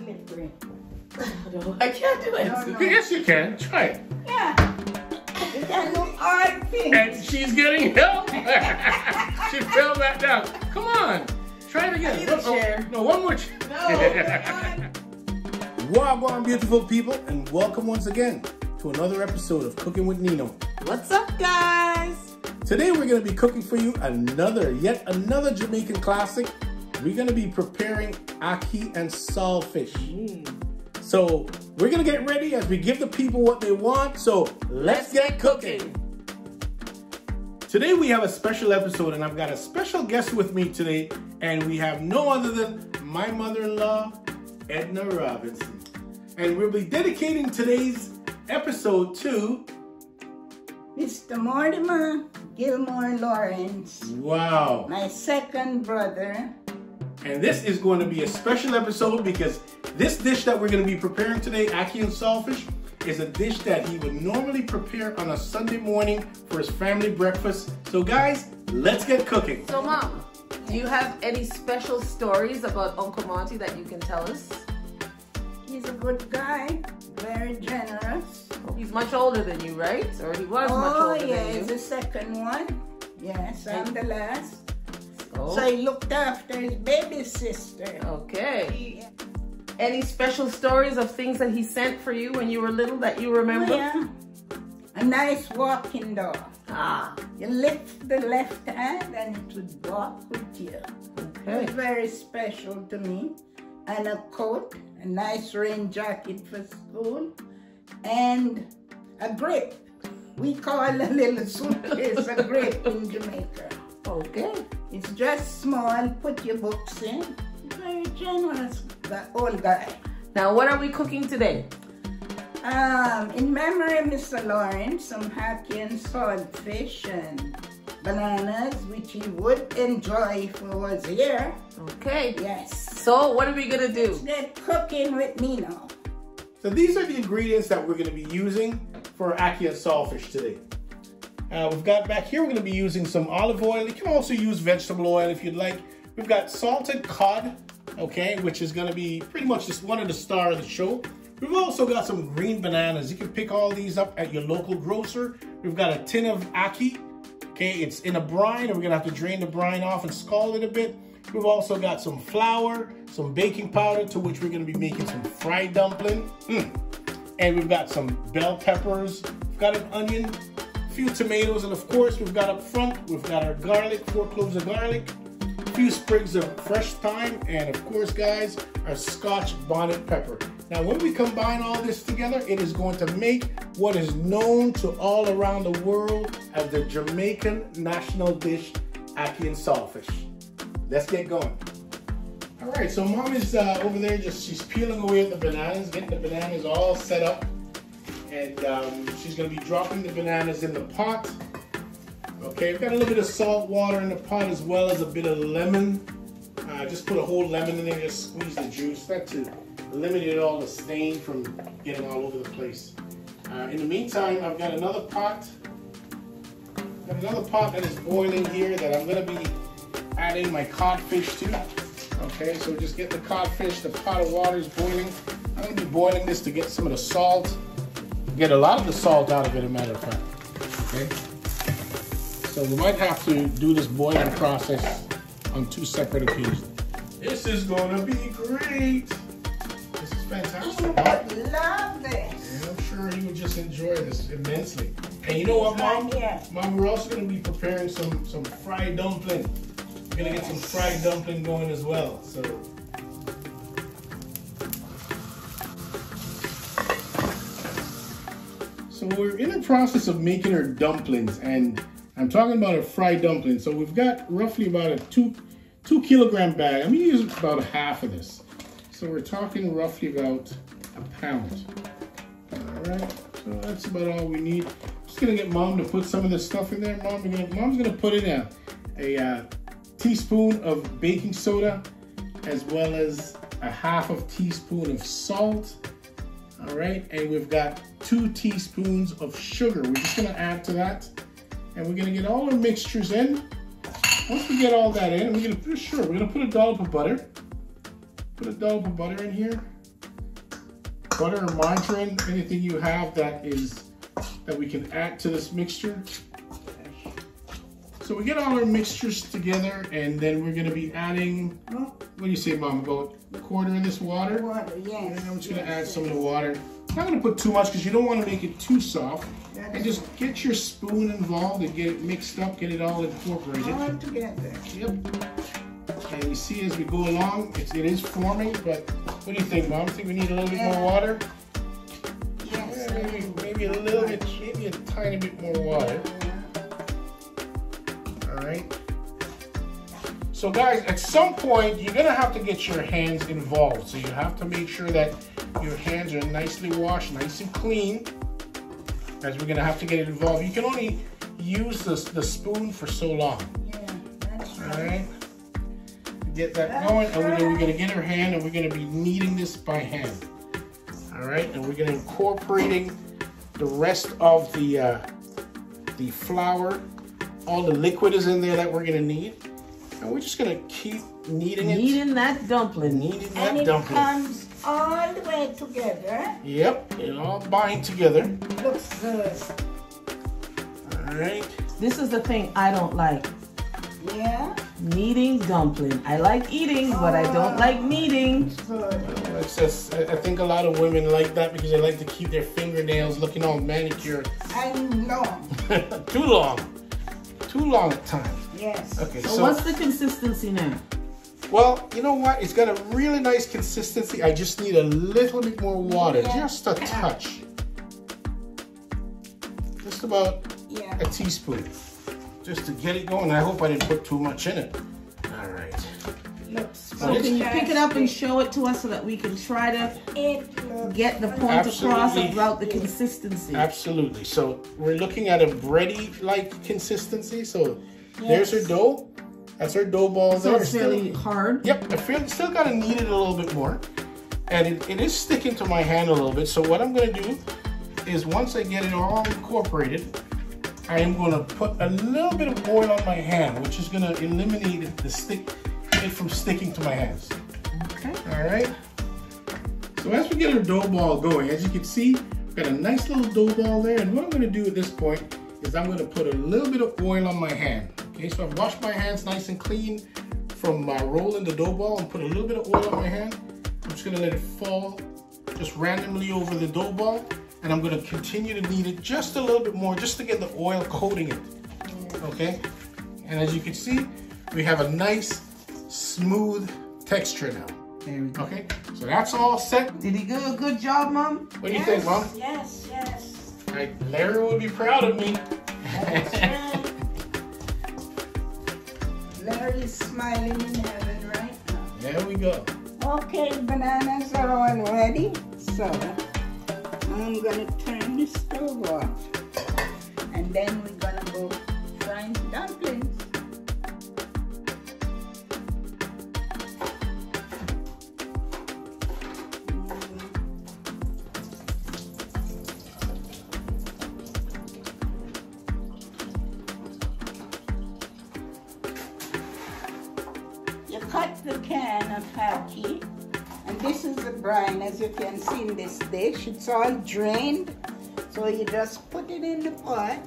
slippery. No, I can't do it. No. Yes, you can. Try it. Yeah. You can do hard things. And she's getting help. She fell back down. Come on. Try it again. I need a chair. No, one more chair. No. Wagwan, beautiful people, and welcome once again to another episode of Cooking with Nino. What's up, guys? Today we're going to be cooking for you yet another Jamaican classic. We're going to be preparing Ackee Salt Fish. So we're going to get ready as we give the people what they want. So let's get cooking. Today we have a special episode, and I've got a special guest with me today, and we have no other than my mother-in-law, Edna Robinson. And we'll be dedicating today's episode to Mr. Mortimer Lawrence. Wow. My second brother. And this is going to be a special episode because this dish that we're going to be preparing today, Ackee Salt Fish, is a dish that he would normally prepare on a Sunday morning for his family breakfast. So guys, let's get cooking. So Mom, do you have any special stories about Uncle Monty that you can tell us? He's a good guy, very generous. He's much older than you, right? Or he was much older than you? Oh, yeah, he's the second one. Yes, I'm the last. Oh. So he looked after his baby sister. Okay. Any special stories of things that he sent for you when you were little that you remember? Oh, yeah. A nice walking dog. Ah. You lift the left hand and it would walk with you. Okay. It was very special to me. And a coat, a nice rain jacket for school, and a grip. We call a little suitcase a grip in Jamaica. Okay. It's just small, put your books in. Very generous, that old guy. Now, what are we cooking today? In memory of Mr. Lawrence, some Ackee Salt Fish and bananas, which he would enjoy if he was here. Okay. Yes. So, what are we gonna do? Let's get cooking with Nino. So these are the ingredients that we're going to be using for Ackee Salt Fish today. We've got back here, we're going to be using some olive oil. You can also use vegetable oil if you'd like. We've got salted cod, okay, which is going to be pretty much just one of the stars of the show. We've also got some green bananas. You can pick all these up at your local grocer. We've got a tin of Ackee, okay, it's in a brine, and we're going to have to drain the brine off and scald it a bit. We've also got some flour, some baking powder, to which we're going to be making some fried dumpling. And we've got some bell peppers, we've got an onion, a few tomatoes, and of course we've got up front, we've got our garlic, 4 cloves of garlic, a few sprigs of fresh thyme, and of course guys, our Scotch bonnet pepper. Now when we combine all this together, it is going to make what is known to all around the world as the Jamaican national dish, Ackee Salt Fish. Let's get going. All right, so Mom is over there, she's peeling away at the bananas, getting the bananas all set up. And she's gonna be dropping the bananas in the pot. Okay, we've got a little bit of salt water in the pot as well as a bit of lemon. Just put a whole lemon in there, just squeeze the juice. That's to eliminate all the stain from getting all over the place. In the meantime, I've got another pot. That is boiling here that I'm gonna be adding my codfish to. Okay, so just get the codfish, the pot of water is boiling. I'm going to be boiling this to get some of the salt, get a lot of the salt out of it, as a matter of fact. Okay, so we might have to do this boiling process on 2 separate occasions. This is going to be great. This is fantastic. I love this. And I'm sure he would just enjoy this immensely. And you know what, Mom? Mom, we're also going to be preparing some fried dumpling. We're gonna get some fried dumpling going as well. So we're in the process of making our dumplings, and I'm talking about a fried dumpling. So we've got roughly about a 2 kilogram bag. I'm gonna use about half of this. So we're talking roughly about a pound. All right, so that's about all we need. Just gonna get Mom to put some of this stuff in there. Mom's gonna put in a teaspoon of baking soda, as well as a half of teaspoon of salt. All right, and we've got 2 teaspoons of sugar. We're just gonna add to that, and we're gonna get all our mixtures in. Once we get all that in, we're gonna put a dollop of butter. Put a dollop of butter in here. butter or margarine, anything you have that we can add to this mixture. So we get all our mixtures together, and then we're going to be adding, what do you say, Mom, about a quarter of this water? Water, yes. And I'm just going to add some of the water. I'm not going to put too much because you don't want to make it too soft. And just get your spoon involved and get it mixed up, get it all incorporated. All together. Yep. And you see as we go along, it is forming, but what do you think, Mom? Think we need a little bit more water? Yes. Yeah, maybe a little bit, maybe a tiny bit more water. All right. So guys, at some point, you're gonna have to get your hands involved. So you have to make sure that your hands are nicely washed, nice and clean, as we're gonna have to get it involved. You can only use the spoon for so long. Yeah, that's right. All right. Get that going, and we're gonna get our hand, and we're gonna be kneading this by hand. All right, and we're gonna incorporating the rest of the flour. All the liquid is in there that we're gonna need, and we're just gonna keep kneading it. Kneading that dumpling. Kneading that And it dumpling. comes all the way together. Yep, it all bind together. Looks good. All right. This is the thing I don't like. Yeah. Kneading dumpling. I like eating, but I don't like kneading. Good. It's just, I think a lot of women like that because they like to keep their fingernails looking all manicured. And long. Too long. Too long at times. Yes. Okay, So what's the consistency now? well, you know what? It's got a really nice consistency. I just need a little bit more water, just a touch. Just about a teaspoon, just to get it going. I hope I didn't put too much in it. All right. So can you pick it up and show it to us so that we can try to get the point across about the consistency? Absolutely. So we're looking at a bready-like consistency. So there's our dough. That's our dough ball so there. It's fairly hard? Yep. Still got to knead it a little bit more. And it is sticking to my hand a little bit. So what I'm going to do is once I get it all incorporated, I am going to put a little bit of oil on my hand, which is going to eliminate it from sticking to my hands. Okay. All right. So as we get our dough ball going, as you can see, we've got a nice little dough ball there. And what I'm going to do at this point is I'm going to put a little bit of oil on my hand. Okay, so I've washed my hands nice and clean from rolling the dough ball and put a little bit of oil on my hand. I'm just going to let it fall just randomly over the dough ball. And I'm going to continue to knead it just a little bit more just to get the oil coating it. Okay. And as you can see, we have a nice smooth texture now. There we go. Okay, so that's all set. Did he do a good job, Mom? What do you think, Mom? Yes, yes. Larry would be proud of me. That's right. Larry's smiling in heaven right now. There we go. Okay, bananas are all ready. So I'm gonna turn the stove off. And then we're gonna go fry dumplings. Cut the can of ackee, and this is the brine. As you can see in this dish, it's all drained, so you just put it in the pot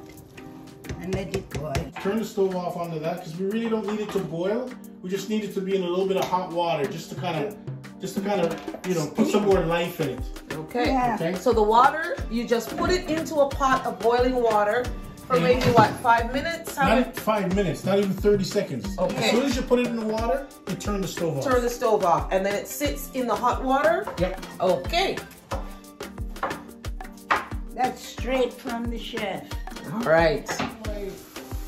and let it boil. Turn the stove off onto that because we really don't need it to boil. We just need it to be in a little bit of hot water just to kind of you know, put some more life in it. Okay. Yeah. Okay. So the water, you just put it into a pot of boiling water for maybe what, 5 minutes? Not 5 minutes, not even 30 seconds. Okay. As soon as you put it in the water, you turn the stove off. Turn the stove off, and then it sits in the hot water? Yep. Okay. That's straight from the chef. All right.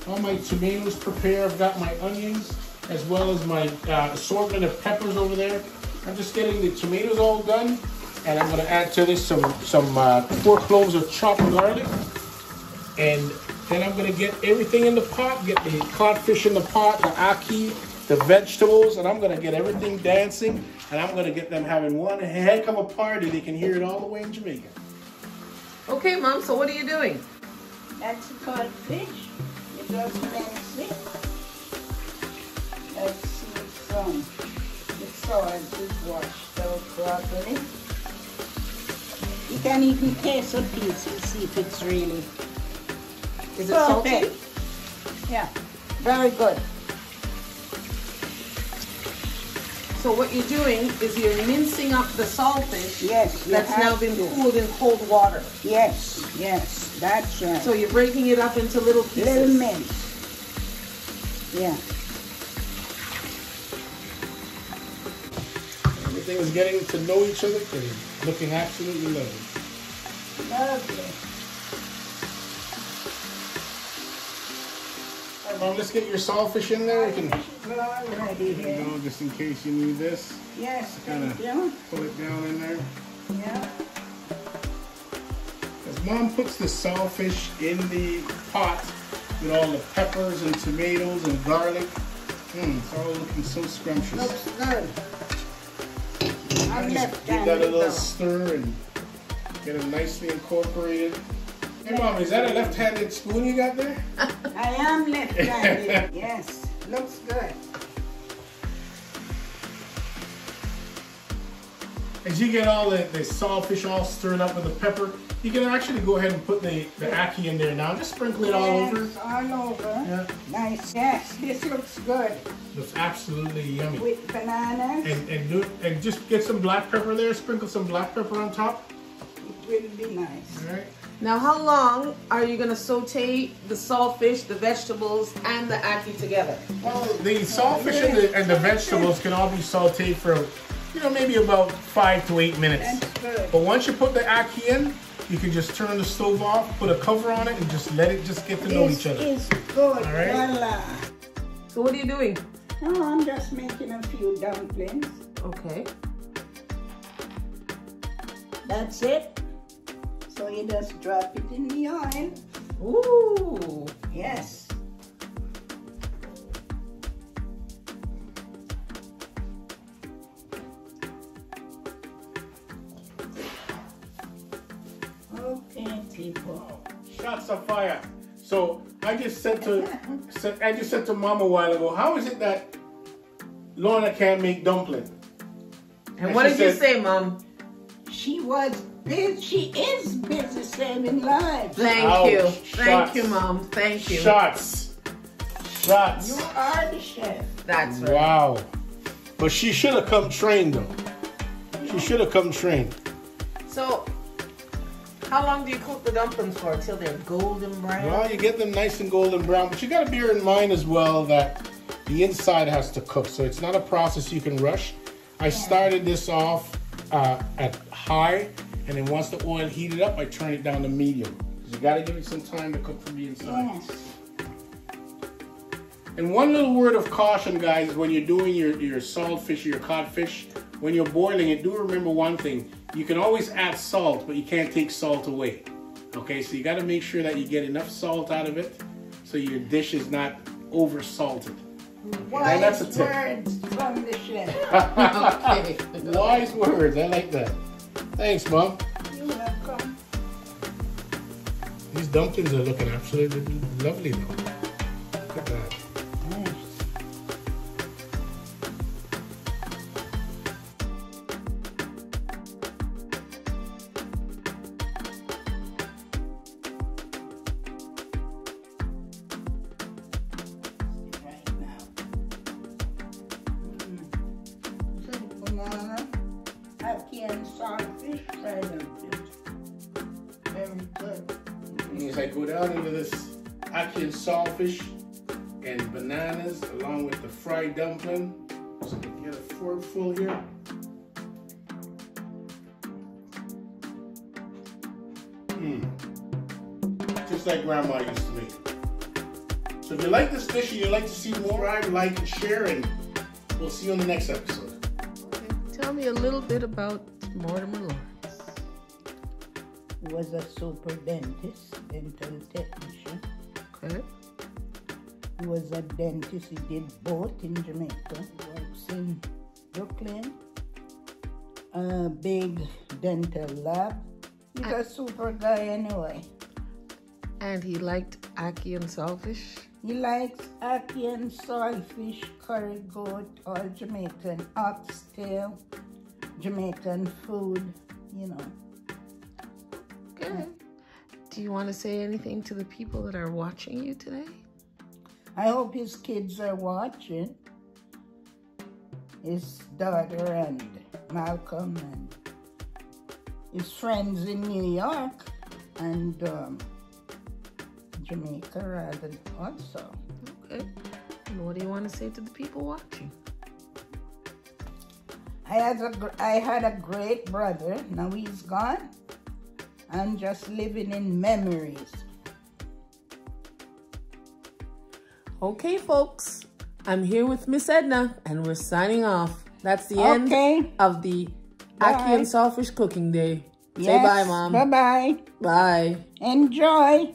All my tomatoes prepared. I've got my onions as well as my assortment of peppers over there. I'm just getting the tomatoes all done, and I'm going to add to this some 4 cloves of chopped garlic. And then I'm going to get everything in the pot, get the codfish in the pot, the ackee, the vegetables, and I'm going to get everything dancing, and I'm going to get them having one heck of a party. They can hear it all the way in Jamaica. Okay, Mom, so what are you doing? That's a codfish. It does fancy. Let's see some. The salt is washed out properly. You can even taste a piece and see if it's really Is it salty? Yeah, very good. So what you're doing is you're mincing up the saltfish. Yes, you that's now have been to. cooled in cold water. Yes, yes, that's right. So you're breaking it up into little pieces. Little mince. Yeah. Everything is getting to know each other and looking absolutely lovely. Lovely. All right, Mom, let's get your saltfish in there. You can, Already here. just in case you need this. Yes, Kinda thank you. pull it down in there. Yeah. As Mom puts the saltfish in the pot with all the peppers and tomatoes and garlic, it's all looking so scrumptious. Looks good. I'm Just give that a little stir and get it nicely incorporated. Hey Mom, is that a left-handed spoon you got there? I am left-handed. Yes, looks good. As you get all the saltfish all stirred up with the pepper, you can actually go ahead and put the ackee in there now. Just sprinkle it all over. Yes, all over. Yeah. Nice. Yes, this looks good. Looks absolutely yummy. With bananas, And just get some black pepper there. Sprinkle some black pepper on top. it will be nice. All right. Now, how long are you going to saute the saltfish, the vegetables, and the ackee together? Well, the saltfish and the vegetables can all be sauteed for, maybe about 5 to 8 minutes. That's good. But once you put the ackee in, you can just turn the stove off, put a cover on it, and just let it just get to know each other. This is good. All right. Voila. So what are you doing? No, I'm just making a few dumplings. Okay. That's it. So you just drop it in the oil. Ooh. Yes. Okay, people. Shots of fire. So I just said to Mom a while ago, how is it that Lorna can't make dumpling? And what did you say, Mom? She was busy. She is busy saving lives. Thank you. Ouch. Thank Shots. you, Mom. Thank you. Shots. Shots. You are the chef. That's right. Wow. But she should have come trained though. She should have come trained. So, how long do you cook the dumplings for? Till they're golden brown? Well, you get them nice and golden brown, but you got to bear in mind as well that the inside has to cook. So it's not a process you can rush. I started this off at high, and then once the oil heated up, I turn it down to medium. Because you got to give it some time to cook from the inside. Yes. And one little word of caution, guys, when you're doing your saltfish or your codfish, when you're boiling it, do remember one thing. You can always add salt, but you can't take salt away. Okay, so you got to make sure that you get enough salt out of it so your dish is not over salted. Wise that's a tip. words from the chef. Okay. Wise words, I like that. Thanks, Mom. You're welcome. These dumplings are looking absolutely lovely though. Look at that. Nice. Right now. Banana, ackee and salt fish, fried dumplings. Very good. As I go down into this ackee and saltfish and bananas along with the fried dumpling. So I can get a fork full here. Just like Grandma used to make. So if you like this dish and you'd like to see more, like and share, and we'll see you on the next episode. Okay. Tell me a little bit about Mortimer Lawrence. He was a super dentist, dental technician. Okay. He was a dentist. He did both in Jamaica. He works in Brooklyn. A big dental lab. He's a super guy anyway. And he liked ackee and saltfish? He likes ackee and saltfish, curry goat, all Jamaican, oxtail, Jamaican food, Okay. Do you want to say anything to the people that are watching you today? I hope his kids are watching. His daughter and Malcolm and his friends in New York and Jamaica rather also. Okay. And what do you want to say to the people watching? I had a great brother. Now he's gone. I'm just living in memories. Okay, folks. I'm here with Miss Edna, and we're signing off. That's the end of the Ackee and Salt Fish Cooking Day. Say bye, Mom. Bye-bye. Bye. Enjoy.